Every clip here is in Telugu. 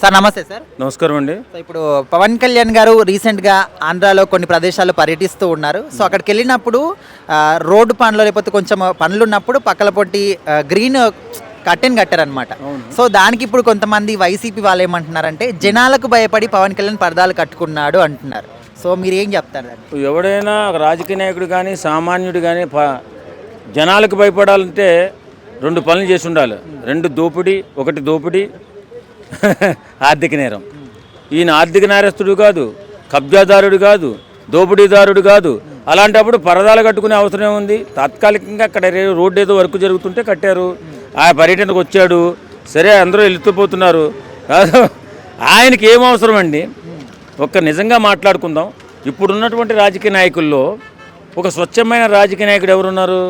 సార్ నమస్తే సార్. నమస్కారం అండి. సో ఇప్పుడు పవన్ కళ్యాణ్ గారు రీసెంట్గా ఆంధ్రాలో కొన్ని ప్రదేశాల్లో పర్యటిస్తూ ఉన్నారు. సో అక్కడికి వెళ్ళినప్పుడు రోడ్డు పనులు లేకపోతే కొంచెం పనులు ఉన్నప్పుడు పక్కల పొట్టి గ్రీన్ కట్టెన్ కట్టారనమాట. సో దానికి ఇప్పుడు కొంతమంది వైసీపీ వాళ్ళు ఏమంటున్నారంటే జనాలకు భయపడి పవన్ కళ్యాణ్ పరదాలు కట్టుకున్నాడు అంటున్నారు. సో మీరు ఏం చెప్తారు? ఎవడైనా రాజకీయ నాయకుడు కానీ సామాన్యుడు కానీ జనాలకు భయపడాలంటే రెండు పనులు చేసి ఉండాలి. ఒకటి దోపిడీ ఆర్థిక నేరం. ఈయన ఆర్థిక నేరస్తుడు కాదు, కబ్జాదారుడు కాదు, దోపిడీదారుడు కాదు. అలాంటప్పుడు పరదాలు కట్టుకునే అవసరం ఏముంది? తాత్కాలికంగా అక్కడ రోడ్డు ఏదో వర్క్ జరుగుతుంటే కట్టారు. ఆ పర్యటనకు వచ్చాడు, సరే అందరూ వెళ్తుపోతున్నారు. ఆయనకి ఏం అవసరం అండి? నిజంగా మాట్లాడుకుందాం. ఇప్పుడున్నటువంటి రాజకీయ నాయకుల్లో ఒక స్వచ్ఛమైన రాజకీయ నాయకుడు ఎవరున్నారు?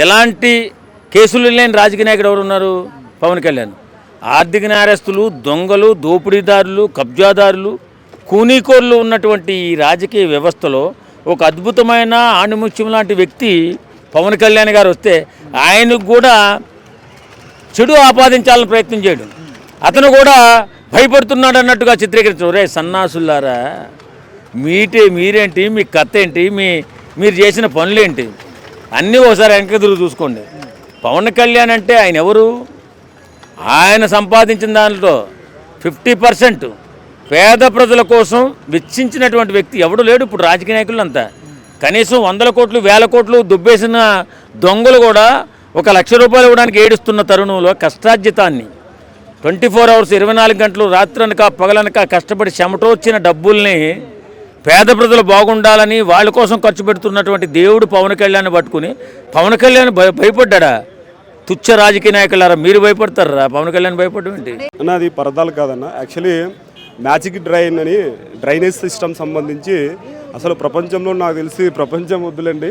ఎలాంటి కేసులు లేని రాజకీయ నాయకుడు ఎవరున్నారు? పవన్ కళ్యాణ్. ఆర్థిక నేరస్తులు, దొంగలు, దోపిడీదారులు, కబ్జాదారులు, కూనీకోర్లు ఉన్నటువంటి ఈ రాజకీయ వ్యవస్థలో ఒక అద్భుతమైన ఆణిముత్యం లాంటి వ్యక్తి పవన్ కళ్యాణ్ గారు వస్తే ఆయనకు కూడా చెడు ఆపాదించాలని ప్రయత్నం చేయడం, అతను కూడా భయపడుతున్నాడు అన్నట్టుగా చిత్రీకరించడం. రే సన్నాసులారా, మీరేంటి, మీ కథ ఏంటి, మీరు చేసిన పనులేంటి అన్నీ ఒకసారి వెనక తిరిగి చూసుకోండి. పవన్ కళ్యాణ్ అంటే ఆయన ఎవరు? ఆయన సంపాదించిన దాంట్లో 50% పేద ప్రజల కోసం వెచ్చించినటువంటి వ్యక్తి ఎవడు లేడు. ఇప్పుడు రాజకీయ నాయకులు అంతా కనీసం 100 కోట్లు 1000 కోట్లు దుబ్బేసిన దొంగలు కూడా 1 లక్ష రూపాయలు ఇవ్వడానికి ఏడుస్తున్న తరుణంలో కష్టార్జితాన్ని 24 అవర్స్ 24 గంటలు రాత్రనక పగలనక కష్టపడి చెమటొచ్చిన డబ్బుల్ని పేద ప్రజలు బాగుండాలని వాళ్ళ కోసం ఖర్చు పెడుతున్నటువంటి దేవుడు పవన్ కళ్యాణ్ పట్టుకుని పవన్ కళ్యాణ్ భయపడ్డా? తుచ్చ రాజకీయ నాయకులారా, మీరు భయపడతారా? పవన్ కళ్యాణ్ భయపడడం ఏంటి అన్న? అది పరదాలు కాదన్న. యాక్చువల్లీ మ్యాజిక్ డ్రైనేజ్ సిస్టమ్ సంబంధించి అసలు ప్రపంచంలో నాకు తెలిసి ప్రపంచం వద్దులండి,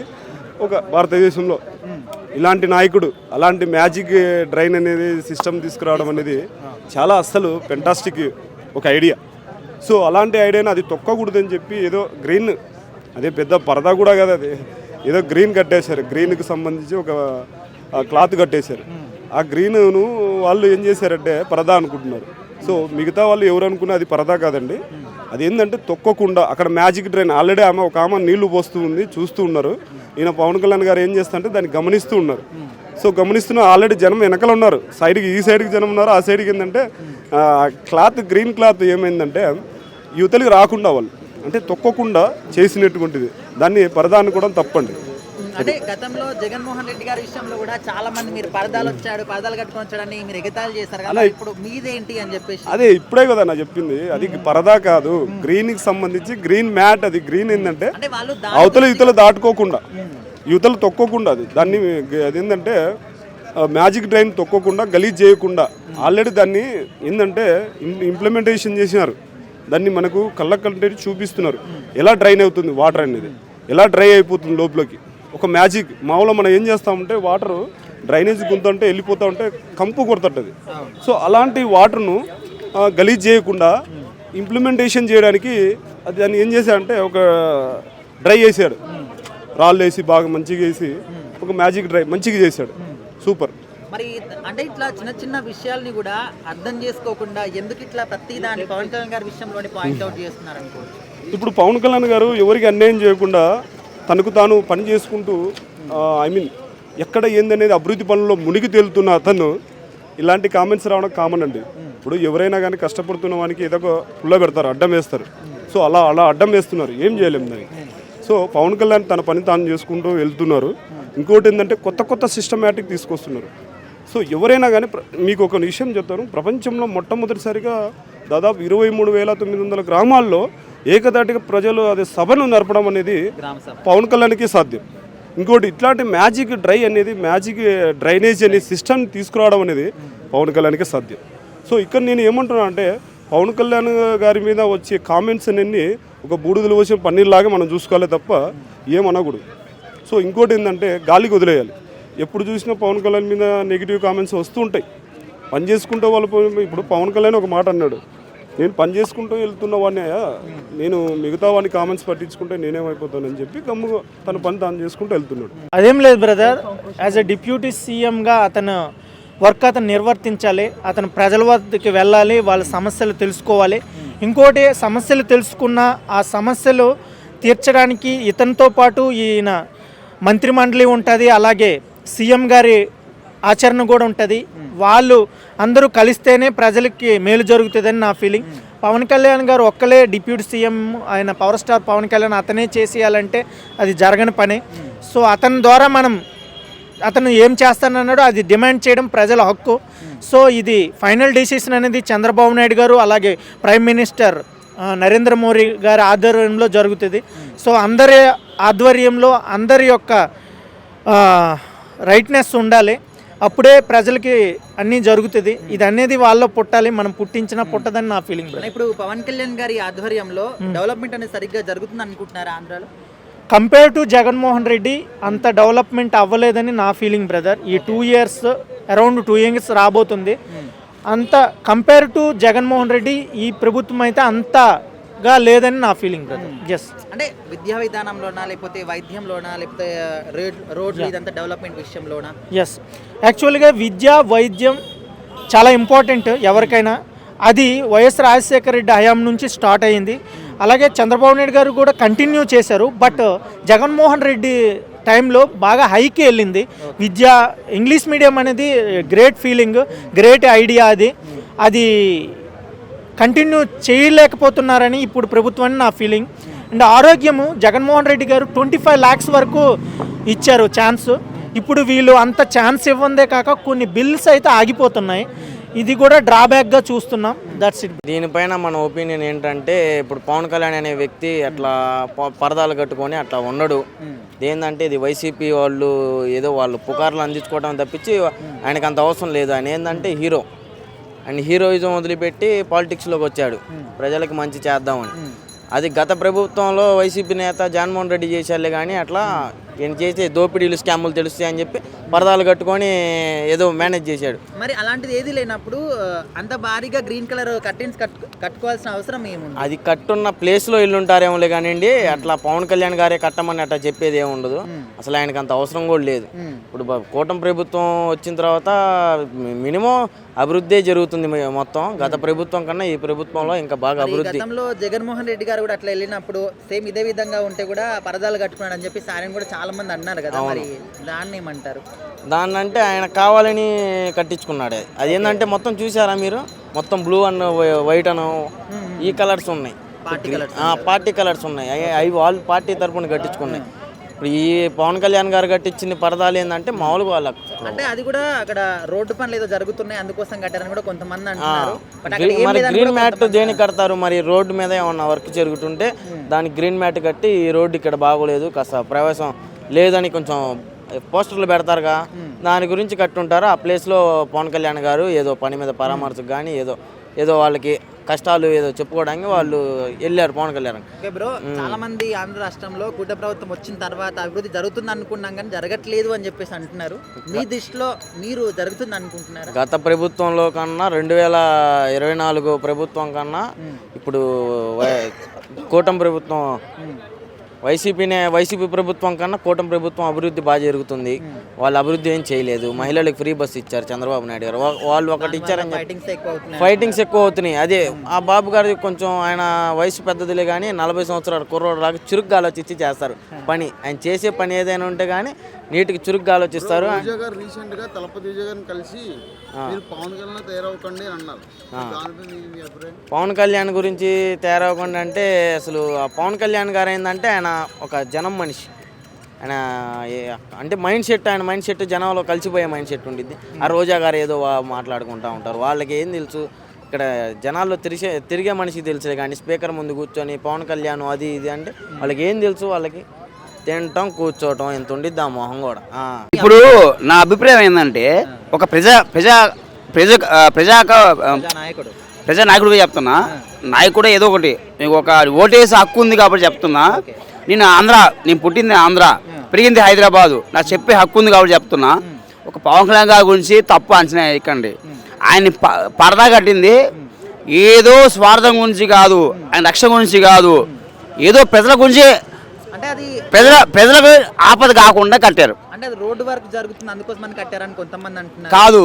ఒక భారతదేశంలో ఇలాంటి నాయకుడు అలాంటి మ్యాజిక్ డ్రైన్ అనేది సిస్టమ్ తీసుకురావడం అనేది చాలా అస్సలు ఫెంటాస్టిక్ ఒక ఐడియా. సో అలాంటి ఐడియాని అది తొక్కకూడదని చెప్పి ఏదో గ్రీన్, అదే పెద్ద పరదా కూడా కదా, అది ఏదో గ్రీన్ కట్టేశారు. గ్రీన్కి సంబంధించి ఒక క్లాత్ కట్టేశారు. ఆ గ్రీన్ను వాళ్ళు ఏం చేశారంటే పరదా అనుకుంటున్నారు. సో మిగతా వాళ్ళు ఎవరు అనుకున్నా అది పరదా కాదండి. అది ఏంటంటే తొక్కకుండా అక్కడ మ్యాజిక్ డ్రైన్ ఆల్రెడీ ఒక ఆమె నీళ్లు పోస్తూ ఉంది, చూస్తూ ఉన్నారు. ఈయన పవన్ కళ్యాణ్ గారు ఏం చేస్తారంటే దాన్ని గమనిస్తూ ఉన్నారు. సో గమనిస్తున్న ఆల్రెడీ జనం వెనకలు ఉన్నారు, ఈ సైడ్కి జనం ఉన్నారు, ఆ సైడ్కి ఏంటంటే క్లాత్ గ్రీన్ క్లాత్ ఏమైందంటే యువతలకి రాకుండా వాళ్ళు అంటే తొక్కకుండా చేసినటువంటిది, దాన్ని పరదా అనుకోవడం తప్పండి. అంటే గతంలో జగన్మోహన్ రెడ్డి గారి విషయంలో కూడా చాలా మంది మీరు పరదాలు కట్టుకొని వచ్చాడని మీరు ఎగతాళి చేశారు కదా, ఇప్పుడు మీదేంటి అని చెప్పేసి. అదే ఇప్పుడే కదా నా చెప్పింది, అది పరదా కాదు, గ్రీన్ కి సంబంధించి గ్రీన్ మ్యాట్. అది గ్రీన్ ఏంటంటే యువతలు దాటుకోకుండా, యువతలు తొక్కకుండా, అది దాన్ని అదేంటంటే మ్యాజిక్ డ్రైన్ తొక్కకుండా గలీజ్ చేయకుండా ఆల్రెడీ దాన్ని ఏంటంటే ఇంప్లిమెంటేషన్ చేసినారు. దాన్ని మనకు కళ్ళకంటే చూపిస్తున్నారు ఎలా డ్రైన్ అవుతుంది వాటర్ అనేది, ఎలా డ్రై అయిపోతుంది లోపలికి. ఒక మ్యాజిక్. మామూలుగా మనం ఏం చేస్తామంటే వాటర్ డ్రైనేజ్ గుంతంటే వెళ్ళిపోతూ ఉంటే కంపు కొడుతుంటుంది. సో అలాంటి వాటర్ను గలీజ్ చేయకుండా ఇంప్లిమెంటేషన్ చేయడానికి అది దాన్ని ఏం చేశాడంటే ఒక డ్రై చేశాడు, రాళ్ళు వేసి బాగా మంచిగా వేసి ఒక మ్యాజిక్ డ్రై మంచిగా చేశాడు. సూపర్. మరి అంటే ఇట్లా చిన్న చిన్న విషయాల్ని కూడా అర్థం చేసుకోకుండా ఎందుకు ఇట్లా ప్రతి దాన్ని పవన్ కళ్యాణ్ గారి విషయంలోనే పాయింట్అవుట్ చేస్తున్నారు అనుకోవచ్చు. ఇప్పుడు పవన్ కళ్యాణ్ గారు ఎవరికి అన్యాయం చేయకుండా తనకు తాను పని చేసుకుంటూ ఎక్కడ ఏందనేది అభివృద్ధి పనుల్లో మునిగి తేలుతున్న అతను ఇలాంటి కామెంట్స్ రావడం కామన్ అండి. ఇప్పుడు ఎవరైనా కానీ కష్టపడుతున్న వానికి ఏదో ఒక పుల్ల పెడతారు, అడ్డం వేస్తారు. సో అలా అడ్డం వేస్తున్నారు, ఏం చేయలేము దానికి. సో పవన్ కళ్యాణ్ తన పని తాను చేసుకుంటూ వెళ్తున్నారు. ఇంకోటి ఏంటంటే కొత్త సిస్టమేటిక్ తీసుకొస్తున్నారు. సో ఎవరైనా కానీ మీకు ఒక విషయం చెప్తాను, ప్రపంచంలో మొట్టమొదటిసారిగా దాదాపు 23,900 గ్రామాల్లో ఏకదాటిగా ప్రజలు అదే సభను నడపడం అనేది పవన్ కళ్యాణ్కి సాధ్యం. ఇంకోటి ఇట్లాంటి మ్యాజిక్ డ్రైనేజ్ అనే సిస్టమ్ తీసుకురావడం అనేది పవన్ కళ్యాణ్కి సాధ్యం. సో ఇక్కడ నేను ఏమంటున్నా అంటే పవన్ కళ్యాణ్ గారి మీద వచ్చే కామెంట్స్ అన్నీ ఒక బూడిదలు వచ్చే పన్నీర్లాగా మనం చూసుకోవాలి తప్ప ఏమనకూడదు. సో ఇంకోటి ఏంటంటే గాలికి వదిలేయాలి. ఎప్పుడు చూసినా పవన్ కళ్యాణ్ మీద నెగిటివ్ కామెంట్స్ వస్తూ ఉంటాయి. పని చేసుకుంటూ వాళ్ళు ఇప్పుడు పవన్ కళ్యాణ్ ఒక మాట అన్నాడు, నేను పని చేసుకుంటూ వెళ్తున్న వాడిని, నేను మిగతా వాడిని కామెంట్స్ పట్టించుకుంటే నేనేమైపోతానని చెప్పి గమ్ముగా తన పని తాను చేసుకుంటూ వెళ్తున్నాడు. అదేం లేదు బ్రదర్, యాజ్ ఎ డిప్యూటీ సీఎంగా అతను వర్క్ అతను నిర్వర్తించాలి, అతను ప్రజల వద్దకి వెళ్ళాలి, వాళ్ళ సమస్యలు తెలుసుకోవాలి. ఇంకోటి సమస్యలు తెలుసుకున్న ఆ సమస్యలు తీర్చడానికి ఇతనితో పాటు ఈయన మంత్రిమండలి ఉంటుంది, అలాగే సీఎం గారి ఆచరణ కూడా ఉంటుంది. వాళ్ళు అందరూ కలిస్తేనే ప్రజలకి మేలు జరుగుతుందని నా ఫీలింగ్. పవన్ కళ్యాణ్ గారు ఒక్కలే డిప్యూటీ సీఎం, ఆయన పవర్ స్టార్ పవన్ కళ్యాణ్ అతనే చేసేయాలంటే అది జరగని పని. సో అతని ద్వారా అతను ఏం చేస్తానన్నాడో అది డిమాండ్ చేయడం ప్రజల హక్కు. సో ఇది ఫైనల్ డెసిషన్ అనేది చంద్రబాబు నాయుడు గారు అలాగే ప్రైమ్ మినిస్టర్ నరేంద్ర మోడీ గారి ఆధ్వర్యంలో జరుగుతుంది. సో అందరి ఆధ్వర్యంలో అందరి యొక్క రైట్నెస్ ఉండాలి, అప్పుడే ప్రజలకి అన్నీ జరుగుతుంది. ఇది అనేది వాళ్ళలో పుట్టాలి, మనం పుట్టించినా పుట్టదని నా ఫీలింగ్. ఇప్పుడు పవన్ కళ్యాణ్ గారి ఆధ్వర్యంలో డెవలప్మెంట్ అనేది సరిగ్గా జరుగుతుంది అనుకుంటున్నారా ఆంధ్రాలో? కంపేర్ టు జగన్మోహన్ రెడ్డి అంత డెవలప్మెంట్ అవ్వలేదని నా ఫీలింగ్ బ్రదర్. ఈ 2 years అరౌండ్ 2 years రాబోతుంది. అంత కంపేర్ టు జగన్మోహన్ రెడ్డి ఈ ప్రభుత్వం అయితే అంతగా లేదని నా ఫీలింగ్ బ్రదర్. ఎస్, అంటే విద్యా విధానంలోనా లేకపోతే వైద్యంలోనా లేకపోతే రోడ్లు ఇదంతా డెవలప్మెంట్ విషయంలోనా? ఎస్, యాక్చువల్గా విద్య వైద్యం చాలా ఇంపార్టెంట్ ఎవరికైనా. అది వైఎస్ రాజశేఖర రెడ్డి హయాం నుంచి స్టార్ట్ అయ్యింది, అలాగే చంద్రబాబు నాయుడు గారు కూడా కంటిన్యూ చేశారు. బట్ జగన్మోహన్ రెడ్డి టైంలో బాగా హైకి వెళ్ళింది విద్య. ఇంగ్లీష్ మీడియం అనేది గ్రేట్ ఫీలింగ్, గ్రేట్ ఐడియా. అది కంటిన్యూ చేయలేకపోతున్నారని ఇప్పుడు ప్రభుత్వాన్ని నా ఫీలింగ్. అండ్ ఆరోగ్యము జగన్మోహన్ రెడ్డి గారు 25 lakhs వరకు ఇచ్చారు ఛాన్స్. ఇప్పుడు వీళ్ళు అంత ఛాన్స్ ఇవ్వందే కాక కొన్ని బిల్స్ అయితే ఆగిపోతున్నాయి. ఇది కూడా డ్రాబ్యాక్గా చూస్తున్నాం. That's it. దీనిపైన మన ఒపీనియన్ ఏంటంటే, ఇప్పుడు పవన్ కళ్యాణ్ అనే వ్యక్తి అట్లా పరదాలు కట్టుకొని అట్లా ఉండడు. ఏంటంటే ఇది వైసీపీ వాళ్ళు ఏదో వాళ్ళు పుకార్లు అందించుకోవడం తప్పించి ఆయనకు అంత అవసరం లేదు. ఆయన ఏంటంటే హీరో, అండ్ హీరోయిజం వదిలిపెట్టి పాలిటిక్స్లోకి వచ్చాడు ప్రజలకు మంచి చేద్దామని. అది గత ప్రభుత్వంలో వైసీపీ నేత జగన్మోహన్ రెడ్డి చేశారులే, కానీ అట్లా ఈయన చేసే దోపిడీలు స్కాములు తెలుస్తాయి అని చెప్పి పరదాలు కట్టుకొని ఏదో మేనేజ్ చేశాడు. మరి అలాంటిది ఏది లేనప్పుడు అంత భారీగా గ్రీన్ కలర్ కర్టెన్స్ కట్టుకోవాల్సిన అవసరం ఏముంది? అది కట్టున్న ప్లేస్లో ఇల్లు ఉంటారేమోలే కానివ్వండి, అట్లా పవన్ కళ్యాణ్ గారే కట్టమని అట్లా చెప్పేది ఏముండదు. అసలు ఆయనకు అంత అవసరం కూడా లేదు. ఇప్పుడు కూటమి ప్రభుత్వం వచ్చిన తర్వాత మినిమం అభివృద్ధి జరుగుతుంది మొత్తం. గత ప్రభుత్వం కన్నా ఈ ప్రభుత్వంలో ఇంకా బాగా అభివృద్ధి. గతంలో జగన్మోహన్ రెడ్డి గారు కూడా అట్లా వెళ్ళినప్పుడు సేమ్ ఇదే విధంగా ఉంటే కూడా పరదాలు కట్టుకున్నాడు అని చెప్పి ఆయన కూడా చాలా మంది అన్నారు కదా, మరి దాన్ని ఏమంటారు? దాన్ని అంటే ఆయన కావాలని కట్టించుకున్నాడు. అదేంటంటే మొత్తం చూసారా మీరు, మొత్తం బ్లూ అండ్ వైట్ అను ఈ కలర్స్ ఉన్నాయి, పార్టీ కలర్స్ ఉన్నాయి. అవి వాళ్ళు పార్టీ తరఫున కట్టించుకున్నాయి. ఇప్పుడు ఈ పవన్ కళ్యాణ్ గారు కట్టించిన పరదాలు ఏంటంటే మామూలుగా వాళ్ళకు అంటే అది కూడా అక్కడ రోడ్డు పనులు ఏదో జరుగుతున్నాయి అందుకోసం కట్టారని కూడా కొంతమంది అంటున్నారు. మరి గ్రీన్ మ్యాట్ దేనికి కడతారు? మరి రోడ్డు మీద ఏమన్నా వర్క్ జరుగుతుంటే దానికి గ్రీన్ మ్యాట్ కట్టి ఈ రోడ్డు ఇక్కడ బాగోలేదు, కాస్త ప్రవేశం లేదని కొంచెం పోస్టర్లు పెడతారుగా, దాని గురించి కట్టుంటారు. ఆ ప్లేస్లో పవన్ కళ్యాణ్ గారు ఏదో పని మీద పరామర్శకు కానీ ఏదో వాళ్ళకి కష్టాలు ఏదో చెప్పుకోవడానికి వాళ్ళు వెళ్ళారు పవన్ కళ్యాణ్. ఓకే బ్రో, చాలా మంది ఆంధ్ర రాష్ట్రంలో కూటమి ప్రభుత్వం వచ్చిన తర్వాత అభివృద్ధి జరుగుతుంది అనుకున్నాం కానీ జరగట్లేదు అని చెప్పేసి అంటున్నారు. మీ దృష్టిలో మీరు జరుగుతుంది అనుకుంటున్నారు? గత ప్రభుత్వంలో కన్నా 2024 ప్రభుత్వం కన్నా ఇప్పుడు కూటమి ప్రభుత్వం వైసీపీ ప్రభుత్వం కన్నా కూటమి ప్రభుత్వం అభివృద్ధి బాగా జరుగుతుంది. వాళ్ళు అభివృద్ధి ఏం చేయలేదు. మహిళలకు ఫ్రీ బస్ ఇచ్చారు చంద్రబాబు నాయుడు గారు, వాళ్ళు ఒకటి ఇచ్చారని ఫైటింగ్స్ ఎక్కువ అవుతున్నాయి. అదే ఆ బాబు గారి కొంచెం ఆయన వయసు పెద్దదిలే కానీ 40 సంవత్సరాలు కుర్రోడు లాగా చురుగ్గా ఆలోచించి చేస్తారు పని. ఆయన చేసే పని ఏదైనా ఉంటే కానీ నీటికి చురుగ్గా ఆలోచిస్తారు. రీసెంట్గా తలపతి విజయ్ గారిని కలిసి పవన్ కళ్యాణ్ తయారవ్వకండి అని అన్నారు. పవన్ కళ్యాణ్ గురించి తయారవ్వకండి అంటే అసలు పవన్ కళ్యాణ్ గారు ఏంటంటే ఆయన ఒక జనం మనిషి. ఆయన అంటే ఆయన మైండ్ సెట్ జనంలో కలిసిపోయే మైండ్ సెట్ ఉండిద్ది. ఆ రోజా గారు ఏదో మాట్లాడుకుంటూ ఉంటారు. వాళ్ళకి ఏం తెలుసు, ఇక్కడ జనాల్లో తిరిగే మనిషికి తెలుసులే కానీ స్పీకర్ ముందు కూర్చొని పవన్ కళ్యాణ్ అది ఇది అంటే వాళ్ళకి ఏం తెలుసు? వాళ్ళకి తినటం కూర్చోవటం ఎంత ఉండిద్ది ఆ మొహం కూడా. ఇప్పుడు నా అభిప్రాయం ఏంటంటే ఒక ప్రజానాయకుడిగా చెప్తున్నా, నాయకుడే ఏదో ఒకటి ఒక ఓటేసి హక్కు ఉంది కాబట్టి చెప్తున్నా. నేను పుట్టింది ఆంధ్ర, పెరిగింది హైదరాబాదు, నాకు చెప్పే హక్కు ఉంది కాబట్టి చెప్తున్నా. ఒక పవన్ కళ్యాణ్ గారి గురించి తప్పు అంచనా వేయకండి. ఆయన పరదా కట్టింది ఏదో స్వార్థం గురించి కాదు, ఆయన రక్షణ గురించి కాదు, ఏదో ప్రజల గురించి అంటే అది ప్రజలకు ఆపద కాకుండా కట్టారు. అంటే అది రోడ్డు వర్క్ జరుగుతుంది అందుకోసమని కట్టారని కొంతమంది అంటున్నారు. కాదు,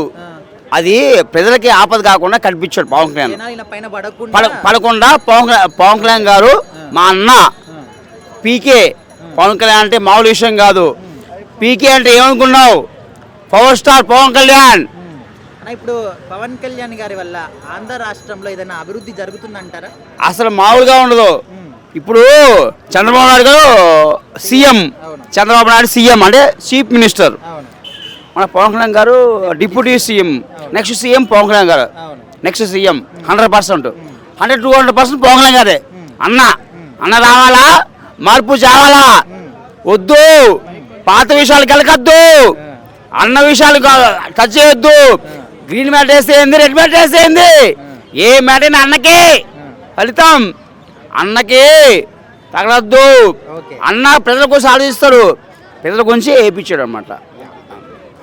అది ప్రజలకి ఆపద కాకుండా కనిపించాడు పవన్ కళ్యాణ్. జనాలు ఇలా పైన పడకుండా పడకుండా పవన్ కళ్యాణ్ గారు మా అన్న పీకే. పవన్ కళ్యాణ్ అంటే మామూలు విషయం కాదు. పీకే అంటే ఏమనుకున్నావు? Power star Pawan Kalyan. అన్న, ఇప్పుడు పవన్ కళ్యాణ్ గారి వల్ల ఆంధ్ర రాష్ట్రంలో ఏదైనా అభివృద్ధి జరుగుతుందంటారా? అసలు మామూలుగా ఉండదు. ఇప్పుడు చంద్రబాబు నాయుడు గారు సీఎం, చంద్రబాబు నాయుడు సీఎం అంటే చీఫ్ మినిస్టర్, మన పవన్ కళ్యాణ్ గారు deputy CM, next CM Pawan Kalyan గారు, నెక్స్ట్ సీఎం 100%, 200% పవన్ కళ్యాణ్ గారే. అన్న రావాలా, మార్పు చావాలా, వద్దు పాత విషయాలు కెలకద్దు, అన్న విషయాలు టచ్ చేయొద్దు. గ్రీన్ మ్యాట్ వేసేయండి, రెడ్ మ్యాట్ వేసేయండి, ఏ మ్యాట్ అయినా అన్నకే ఫలితం, అన్నకి తగలద్దు. అన్న ప్రజల కోసం ఆలోచిస్తాడు, ప్రజల గురించి వేయించాడు అనమాట.